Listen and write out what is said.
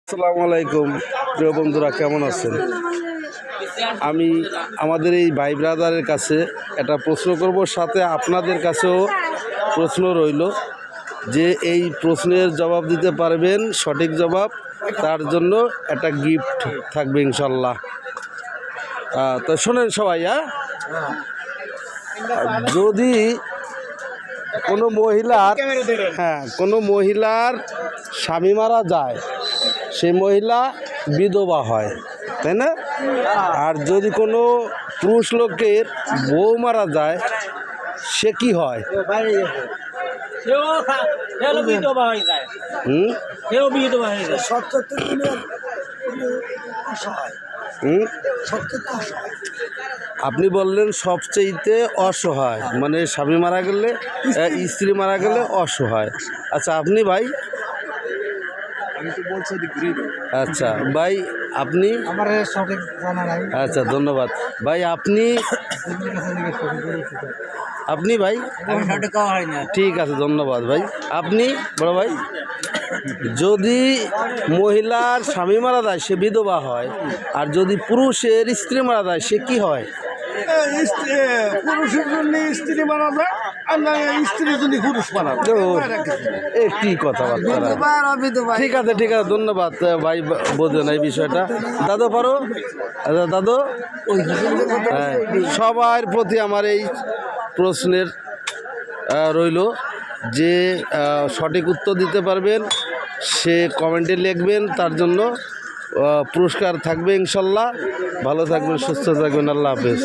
আসসালামু আলাইকুম প্রিয় বন্ধুরা, কেমন আছেন? আমি আমাদের এই ভাই ব্রাদারের কাছে একটা প্রশ্ন করব, সাথে আপনাদের কাছেও প্রশ্ন রইল যে এই প্রশ্নের জবাব দিতে পারবেন, সঠিক জবাব, তার জন্য একটা গিফট থাকবে ইনশাল্লাহ। তো শোনেন সবাই, যদি কোনো মহিলার স্বামী মারা যায়, সেই মহিলা বিধবা হয়, তাই না? আর যদি কোনো পুরুষ লোকের বউ মারা যায়, সে কি হয়? আপনি বললেন সবচেয়েতে অসহায়, মানে স্বামী মারা গেলে, স্ত্রী মারা গেলে অসহায়। আচ্ছা, আপনি ভাই? আচ্ছা ভাই, আপনি? আচ্ছা, ধন্যবাদ ভাই। আপনি ভাই? ঠিক আছে, ধন্যবাদ ভাই। আপনি বড় ভাই? যদি মহিলার স্বামী মারা যায়, সে বিধবা হয়, আর যদি পুরুষের স্ত্রী মারা যায়, সে কি হয়? পুরুষের জন্য স্ত্রী মারা যায়, আর না স্ত্রীর জন্য পুরুষ মারা যায়। কি কথাবার্তা! ঠিক আছে, ধন্যবাদ ভাই, বোঝেন এই বিষয়টা। দাদু পারো? দাদু, সবার প্রতি আমার এই প্রশ্নের রইল যে সঠিক উত্তর দিতে পারবেন সে কমেন্টে লিখবেন, তার জন্য পুরস্কার থাকবে ইনশাল্লাহ। ভালো থাকবেন, সুস্থ থাকবেন, আল্লাহ হাফেজ।